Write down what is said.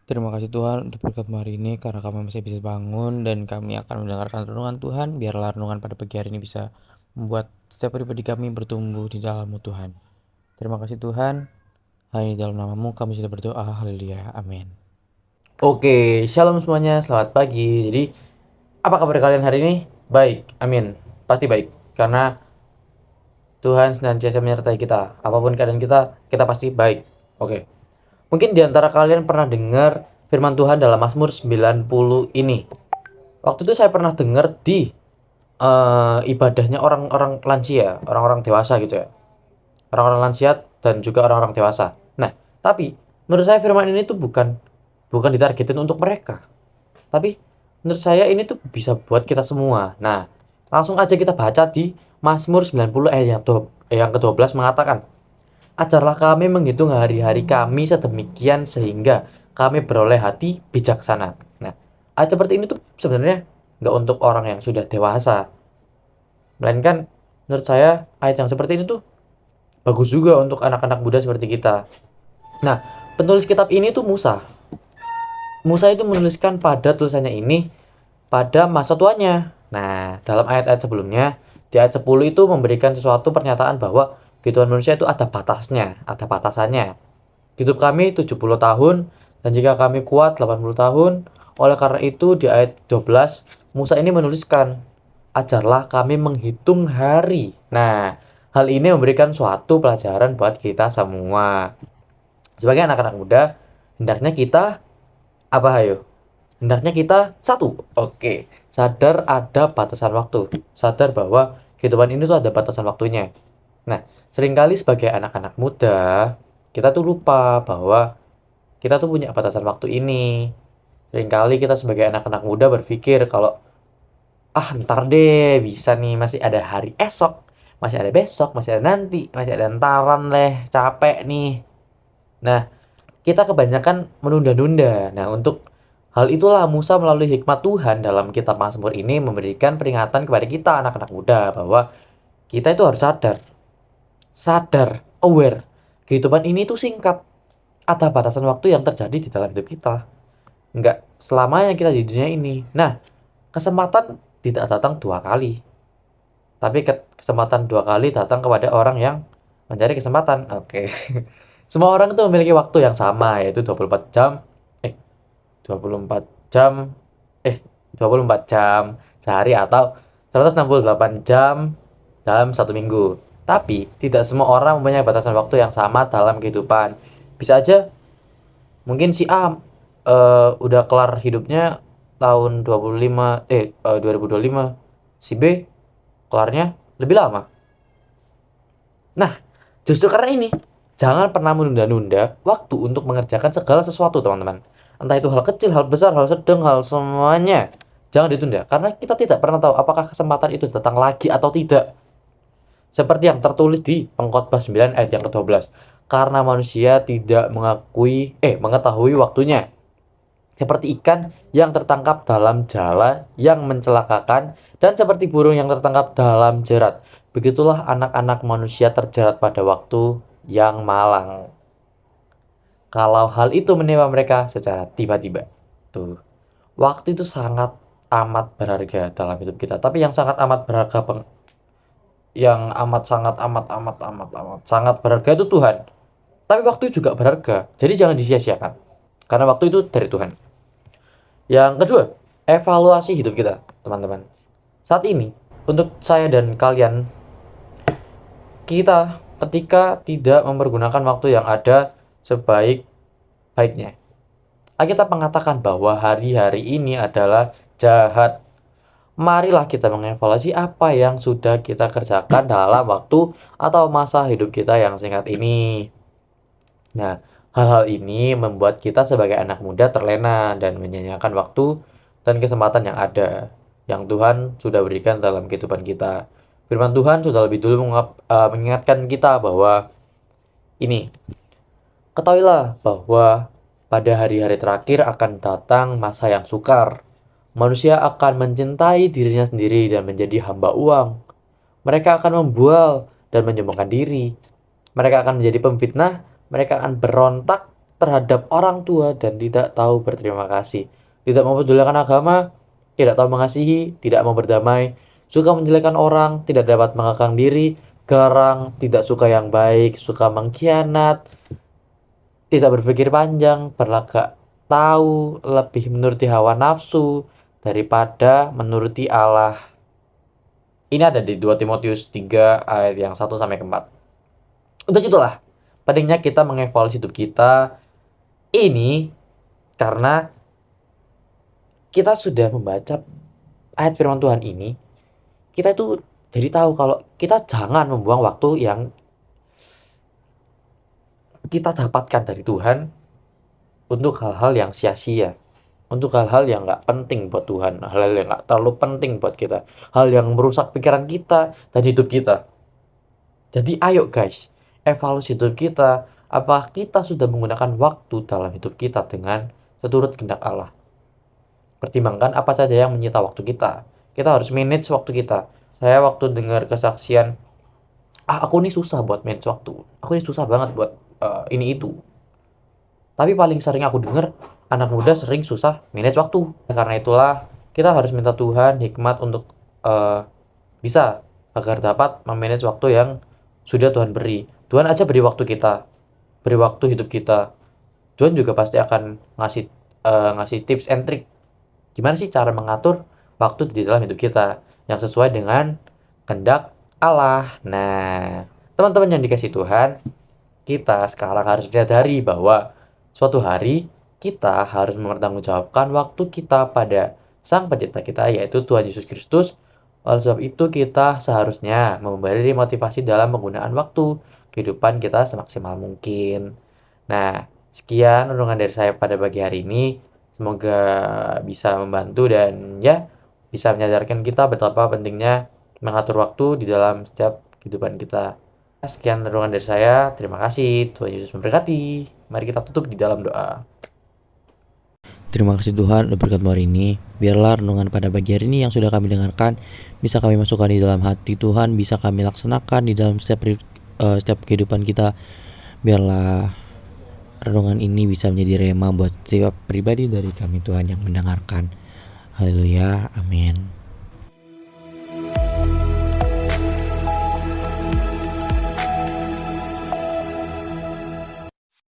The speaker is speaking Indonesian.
Terima kasih Tuhan untuk berkat hari ini karena kami masih bisa bangun dan kami akan mendengarkan renungan Tuhan. Biarlah renungan pada pagi hari ini bisa membuat setiap pribadi kami bertumbuh di dalam-Mu Tuhan. Terima kasih Tuhan. Hanya di dalam nama-Mu kami sudah berdoa. Haleluya. Amin. Oke, shalom semuanya, selamat pagi. Jadi, apa kabar kalian hari ini? Baik, amin. Pasti baik, karena Tuhan senantiasa menyertai kita. Apapun keadaan kita, kita pasti baik. Oke, mungkin di antara kalian pernah dengar firman Tuhan dalam Mazmur 90 ini. Waktu itu saya pernah dengar di ibadahnya orang-orang lansia, orang-orang dewasa gitu ya. Orang-orang lansia dan juga orang-orang dewasa. Nah, tapi menurut saya firman ini tuh bukan ditargetin untuk mereka. Tapi menurut saya ini tuh bisa buat kita semua. Nah, langsung aja kita baca di Mazmur 90 yang ke-12 mengatakan, "Ajarlah kami menghitung hari-hari kami sedemikian sehingga kami beroleh hati bijaksana." Nah, ayat seperti ini tuh sebenarnya nggak untuk orang yang sudah dewasa. Melainkan menurut saya ayat yang seperti ini tuh bagus juga untuk anak-anak muda seperti kita. Nah, penulis kitab ini tuh Musa. Musa itu menuliskan pada tulisannya ini pada masa tuanya. Nah, dalam ayat-ayat sebelumnya, di ayat 10 itu memberikan sesuatu pernyataan bahwa kehidupan manusia itu ada batasnya, ada batasannya. Hidup kami 70 tahun, dan jika kami kuat 80 tahun. Oleh karena itu, di ayat 12, Musa ini menuliskan, "Ajarlah kami menghitung hari." Nah, hal ini memberikan suatu pelajaran buat kita semua. Sebagai anak-anak muda, hendaknya kita apa hayo? Hendaknya kita satu, oke, sadar ada batasan waktu. Sadar bahwa kehidupan ini tuh ada batasan waktunya. Nah, seringkali sebagai anak-anak muda, kita tuh lupa bahwa kita tuh punya batasan waktu ini. Seringkali kita sebagai anak-anak muda berpikir kalau, ah ntar deh, bisa nih, masih ada hari esok, masih ada besok, masih ada nanti, masih ada entaran leh, capek nih. Nah, kita kebanyakan menunda-nunda. Nah, untuk hal itulah Musa melalui hikmat Tuhan dalam kitab Mazmur ini memberikan peringatan kepada kita anak-anak muda bahwa kita itu harus sadar, aware. Kehidupan ini tuh singkat. Ada batasan waktu yang terjadi di dalam hidup kita. Enggak selamanya kita di dunia ini. Nah, kesempatan tidak datang dua kali. Tapi kesempatan dua kali datang kepada orang yang mencari kesempatan. Oke. Semua orang itu memiliki waktu yang sama, yaitu 24 jam. Eh, 24 jam eh 24 jam sehari atau 168 jam dalam satu minggu. Tapi tidak semua orang mempunyai batasan waktu yang sama dalam kehidupan. Bisa aja mungkin si A udah kelar hidupnya tahun 2025, si B kelarnya lebih lama. Nah, justru karena ini, jangan pernah menunda-nunda waktu untuk mengerjakan segala sesuatu, teman-teman. Entah itu hal kecil, hal besar, hal sedang, hal semuanya. Jangan ditunda, karena kita tidak pernah tahu apakah kesempatan itu datang lagi atau tidak. Seperti yang tertulis di Pengkhotbah 9 ayat yang ke-12. Karena manusia tidak mengetahui waktunya. Seperti ikan yang tertangkap dalam jala yang mencelakakan, dan seperti burung yang tertangkap dalam jerat. Begitulah anak-anak manusia terjerat pada waktu yang malang. Kalau hal itu menimpa mereka secara tiba-tiba. Tuh, waktu itu sangat amat berharga dalam hidup kita. Tapi yang sangat amat berharga, yang amat sangat amat amat amat amat sangat berharga itu Tuhan. Tapi waktu juga berharga. Jadi jangan disia-siakan. Karena waktu itu dari Tuhan. Yang kedua, evaluasi hidup kita, teman-teman. Saat ini, untuk saya dan kalian, kita ketika tidak mempergunakan waktu yang ada sebaik-baiknya. Alkitab mengatakan bahwa hari-hari ini adalah jahat. Marilah kita mengevaluasi apa yang sudah kita kerjakan dalam waktu atau masa hidup kita yang singkat ini. Nah, hal-hal ini membuat kita sebagai anak muda terlena dan menyanyiakan waktu dan kesempatan yang ada, yang Tuhan sudah berikan dalam kehidupan kita. Firman Tuhan sudah lebih dulu mengingatkan kita bahwa ini, ketahuilah bahwa pada hari-hari terakhir akan datang masa yang sukar. Manusia akan mencintai dirinya sendiri dan menjadi hamba uang. Mereka akan membual dan menyombongkan diri. Mereka akan menjadi pemfitnah, mereka akan berontak, terhadap orang tua dan tidak tahu berterima kasih. Tidak mempedulikan agama, tidak tahu mengasihi, tidak mau berdamai, suka menjelekkan orang, tidak dapat mengekang diri, garang, tidak suka yang baik, suka mengkhianat, tidak berpikir panjang, berlagak tahu, lebih menuruti hawa nafsu daripada menuruti Allah. Ini ada di 2 Timotius 3 ayat yang 1 sampai ke 4. Untuk itulah, pentingnya kita mengevaluasi hidup kita ini karena kita sudah membaca ayat firman Tuhan ini, kita itu jadi tahu kalau kita jangan membuang waktu yang kita dapatkan dari Tuhan untuk hal-hal yang sia-sia, untuk hal-hal yang nggak penting buat Tuhan, hal-hal yang nggak terlalu penting buat kita, hal yang merusak pikiran kita dan hidup kita. Jadi ayo guys, evaluasi hidup kita, apa kita sudah menggunakan waktu dalam hidup kita dengan seturut kehendak Allah. Pertimbangkan apa saja yang menyita waktu kita. Kita harus manage waktu kita. Saya waktu dengar kesaksian, aku ini susah buat manage waktu. Aku ini susah banget buat ini itu. Tapi paling sering aku dengar, anak muda sering susah manage waktu. Karena itulah, kita harus minta Tuhan hikmat untuk bisa agar dapat memanage waktu yang sudah Tuhan beri. Tuhan aja beri waktu kita, beri waktu hidup kita. Tuhan juga pasti akan ngasih ngasih tips and trick. Gimana sih cara mengatur waktu di dalam hidup kita yang sesuai dengan kehendak Allah. Nah, teman-teman yang dikasih Tuhan, kita sekarang harus menyadari bahwa suatu hari kita harus mempertanggungjawabkan waktu kita pada Sang Pencipta kita, yaitu Tuhan Yesus Kristus. Oleh sebab itu, kita seharusnya memberi motivasi dalam penggunaan waktu kehidupan kita semaksimal mungkin. Nah, sekian renungan dari saya pada pagi hari ini. Semoga bisa membantu dan ya bisa menyadarkan kita betapa pentingnya mengatur waktu di dalam setiap kehidupan kita. Sekian renungan dari saya. Terima kasih. Tuhan Yesus memberkati. Mari kita tutup di dalam doa. Terima kasih Tuhan untuk berkat hari ini. Biarlah renungan pada pagi hari ini yang sudah kami dengarkan bisa kami masukkan di dalam hati Tuhan, bisa kami laksanakan di dalam setiap kehidupan kita. Biarlah renungan ini bisa menjadi rema buat setiap pribadi dari kami Tuhan yang mendengarkan. Haleluya, amin.